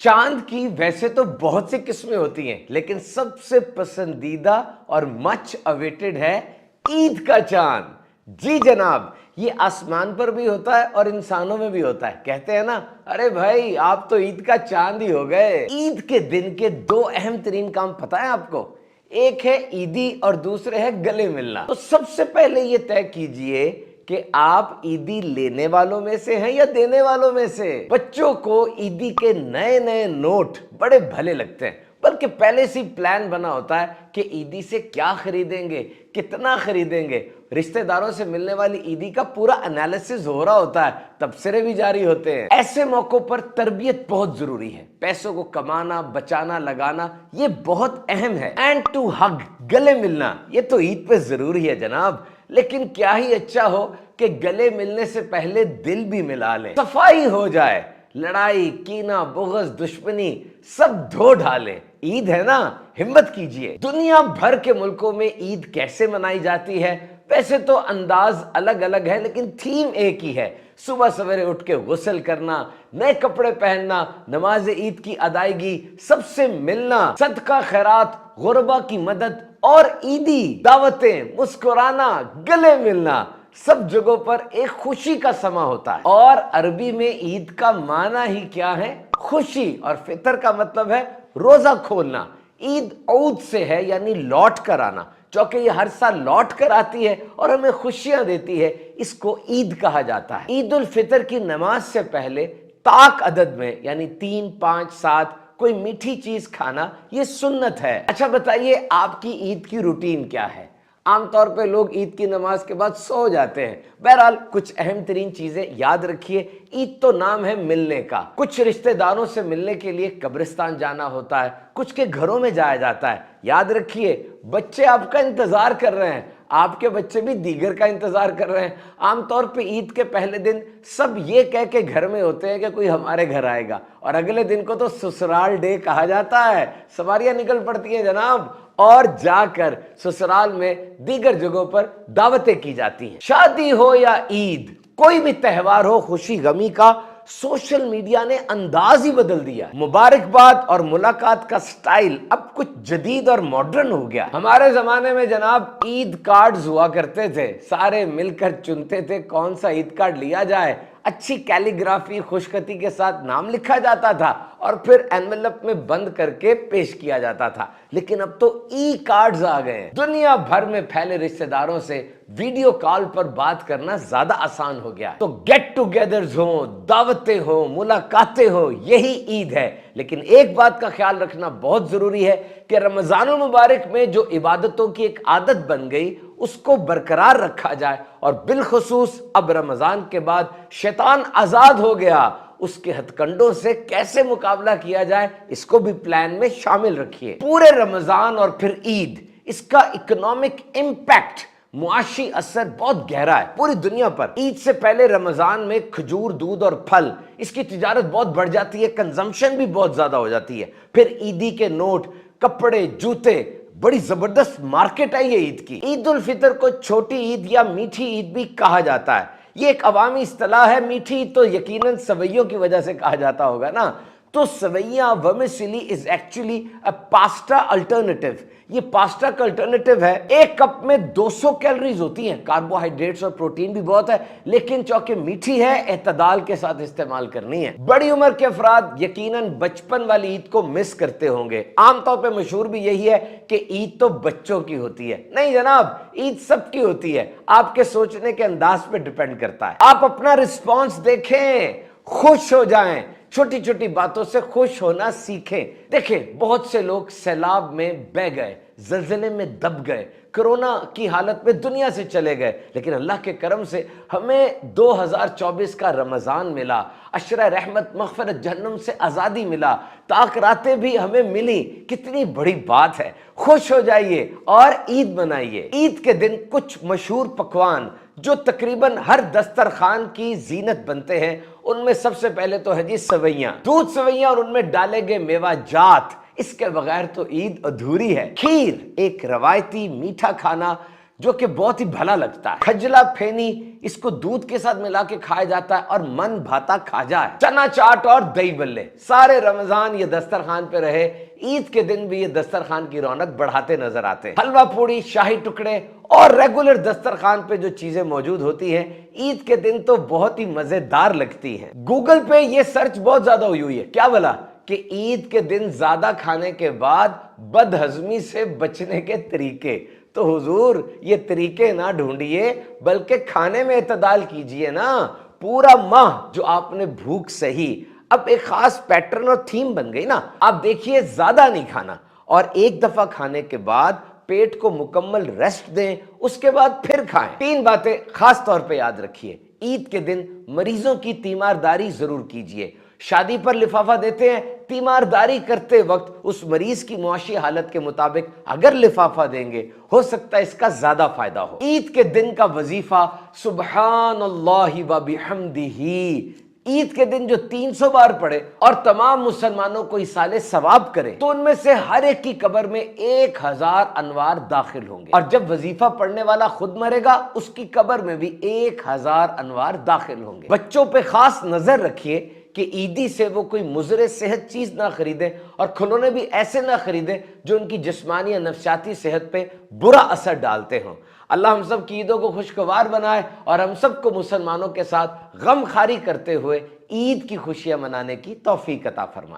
चांद की वैसे तो बहुत सी किस्में होती हैं, लेकिन सबसे पसंदीदा और मच अवेटेड है ईद का चांद। जी जनाब, ये आसमान पर भी होता है और इंसानों में भी होता है। कहते हैं ना, अरे भाई आप तो ईद का चांद ही हो गए। ईद के दिन के दो अहम तरीन काम पता है आपको? एक है ईदी और दूसरे है गले मिलना। तो सबसे पहले ये तय कीजिए कि आप ईदी लेने वालों में से हैं या देने वालों में से। बच्चों को ईदी के नए नए नोट बड़े भले लगते हैं, बल्कि पहले से प्लान बना होता है कि ईदी से क्या खरीदेंगे, कितना खरीदेंगे। रिश्तेदारों से मिलने वाली ईदी का पूरा एनालिसिस हो रहा होता है, तबसरे भी जारी होते हैं। ऐसे मौकों पर तरबियत बहुत जरूरी है। पैसों को कमाना, बचाना, लगाना ये बहुत अहम है। एंड टू हग, गले मिलना, ये तो ईद पे जरूरी है जनाब। लेकिन क्या ही अच्छा हो कि गले मिलने से पहले दिल भी मिला लें, सफाई हो जाए, लड़ाई, कीना, बुग़्ज़, दुश्मनी सब धो डालें। ईद है ना, हिम्मत कीजिए। दुनिया भर के मुल्कों में ईद कैसे मनाई जाती है? वैसे तो अंदाज अलग अलग है, लेकिन थीम एक ही है। सुबह सवेरे उठ के गुस्ल करना, नए कपड़े पहनना, नमाज ईद की अदायगी, सबसे मिलना, सदका खैरात, गुरबा की मदद और ईदी दावतें, मुस्कुराना, गले मिलना, सब जगहों पर एक खुशी का समा होता है। और अरबी में ईद का माना ही क्या है? खुशी। और फितर का मतलब है रोजा खोलना। ईद औद से है, यानी लौट कर आना। चूंकि ये हर साल लौट कर आती है और हमें खुशियां देती है, इसको ईद कहा जाता है। ईद उल फितर की नमाज से पहले ताक अदद में, यानी 3, 5, 7 कोई मीठी चीज खाना, ये सुन्नत है। अच्छा बताइए, आपकी ईद की रूटीन क्या है? आमतौर पे लोग ईद की नमाज के बाद सो जाते हैं। बहरहाल कुछ अहम तरीन चीजें याद रखिए। ईद तो नाम है मिलने का। कुछ रिश्तेदारों से मिलने के लिए कब्रिस्तान जाना होता है, कुछ के घरों में जाया जाता है। याद रखिए, बच्चे आपका इंतजार कर रहे हैं, आपके बच्चे भी दीगर का इंतजार कर रहे हैं। आमतौर पे ईद के पहले दिन सब ये कह के घर में होते हैं कि कोई हमारे घर आएगा, और अगले दिन को तो ससुराल डे कहा जाता है। सवारियां निकल पड़ती हैं जनाब, और जाकर ससुराल में दीगर जगहों पर दावतें की जाती हैं। शादी हो या ईद, कोई भी त्योहार हो, खुशी गमी का, सोशल मीडिया ने अंदाज ही बदल दिया। मुबारकबाद और मुलाकात का स्टाइल अब कुछ जदीद और मॉडर्न हो गया। हमारे जमाने में जनाब ईद कार्ड्स हुआ करते थे, सारे मिलकर चुनते थे कौन सा ईद कार्ड लिया जाए। अच्छी कैलीग्राफी, खुशखती के साथ नाम लिखा जाता था और फिर एनवेलप में बंद करके पेश किया जाता था। लेकिन अब तो ई कार्ड्स आ गए हैं। दुनिया भर में फैले रिश्तेदारों से वीडियो कॉल पर बात करना ज्यादा आसान हो गया। तो गेट टुगेदर्स हो, दावतें हो, मुलाकातें हो, यही ईद है। लेकिन एक बात का ख्याल रखना बहुत जरूरी है कि रमजानुल मुबारक में जो इबादतों की एक आदत बन गई, उसको बरकरार रखा जाए। और बिलखुसूस अब रमजान के बाद शैतान आजाद हो गया, उसके हथकंडों से कैसे मुकाबला किया जाए, इसको भी प्लान में शामिल रखिए। पूरे रमजान और फिर ईद, इसका इकोनॉमिक इंपैक्ट, मुआशी असर बहुत गहरा है पूरी दुनिया पर। ईद से पहले रमजान में खजूर, दूध और फल, इसकी तिजारत बहुत बढ़ जाती है, कंजम्पशन भी बहुत ज्यादा हो जाती है। फिर ईदी के नोट, कपड़े, जूते, बड़ी जबरदस्त मार्केट है ये ईद की। ईद उल फितर को छोटी ईद या मीठी ईद भी कहा जाता है। ये एक अवामी इस्तिलाह है। मीठी तो यकीनन सवैयों की वजह से कहा जाता होगा ना। तो सवैया, vermicelli is actually a pasta alternative. ये पास्ता का अल्टरनेटिव है। एक कप में 200 कैलोरीज होती हैं, कार्बोहाइड्रेट्स और प्रोटीन भी बहुत है, लेकिन चूंकि मीठी है, एतदाल के साथ इस्तेमाल करनी है। बड़ी उम्र के अफराद यकीनन बचपन वाली ईद को मिस करते होंगे। आमतौर पे मशहूर भी यही है कि ईद तो बच्चों की होती है। नहीं जनाब, ईद सबकी होती है। आपके सोचने के अंदाज पे डिपेंड करता है। आप अपना रिस्पॉन्स देखें, खुश हो जाएं, छोटी छोटी बातों से खुश होना सीखें। देखें, बहुत से लोग सैलाब में बह गए, जल्जले में दब गए, कोरोना की हालत में दुनिया से चले गए, लेकिन अल्लाह के करम से हमें 2024 का रमजान मिला। अशरा रहमत, मग़फ़िरत, जहन्नम से आज़ादी मिला, ताक रातें भी हमें मिली। कितनी बड़ी बात है। खुश हो जाइए और ईद मनाइए। ईद के दिन कुछ मशहूर पकवान जो तकरीबन हर दस्तरखान की जीनत बनते हैं, उनमें सबसे पहले तो है जी सवैयां, दूध सवैयां और उनमें डाले गए मेवा जात। इसके बगैर तो ईद अधूरी है। खीर एक रवायती मीठा खाना جو کہ بہت ہی بھلا لگتا ہے۔ کھجلا پھینی، اس کو دودھ کے ساتھ ملا کے کھایا جاتا ہے اور من بھاتا کھاجا ہے۔ چنا چاٹ اور دہی بلے سارے رمضان یہ دسترخوان پہ رہے، عید کے دن بھی یہ دسترخوان کی رونق بڑھاتے نظر آتے ہیں۔ حلوہ پوڑی، شاہی ٹکڑے اور ریگولر دسترخوان پہ جو چیزیں موجود ہوتی ہیں عید کے دن تو بہت ہی مزیدار لگتی ہیں۔ گوگل پہ یہ سرچ بہت زیادہ ہوئی ہے، کیا بولا کہ عید کے دن زیادہ کھانے کے بعد بد ہضمی سے بچنے کے طریقے۔ تو حضور یہ طریقے نہ ڈھونڈیے بلکہ کھانے میں اعتدال کیجئے نا۔ پورا ماہ جو آپ نے بھوک سہی، اب ایک خاص پیٹرن اور تھیم بن گئی نا۔ آپ دیکھیے زیادہ نہیں کھانا اور ایک دفعہ کھانے کے بعد پیٹ کو مکمل ریسٹ دیں، اس کے بعد پھر کھائیں۔ 3 باتیں خاص طور پہ یاد رکھیے۔ عید کے دن مریضوں کی تیمارداری ضرور کیجئے۔ شادی پر لفافہ دیتے ہیں، تیمارداری کرتے وقت اس مریض کی معاشی حالت کے مطابق اگر لفافہ دیں گے ہو سکتا ہے اس کا زیادہ فائدہ ہو۔ عید کے دن کا وظیفہ سبحان اللہ و بحمدہ، عید کے دن جو 300 بار پڑھے اور تمام مسلمانوں کو ایصال ثواب کرے تو ان میں سے ہر ایک کی قبر میں 1000 انوار داخل ہوں گے، اور جب وظیفہ پڑھنے والا خود مرے گا اس کی قبر میں بھی 1000 انوار داخل ہوں گے۔ بچوں پہ خاص نظر رکھیے کہ عیدی سے وہ کوئی مضر صحت چیز نہ خریدیں اور کھلونے بھی ایسے نہ خریدیں جو ان کی جسمانی یا نفسیاتی صحت پہ برا اثر ڈالتے ہوں۔ اللہ ہم سب کی عیدوں کو خوشگوار بنائے اور ہم سب کو مسلمانوں کے ساتھ غم خاری کرتے ہوئے عید کی خوشیاں منانے کی توفیق عطا فرمائے۔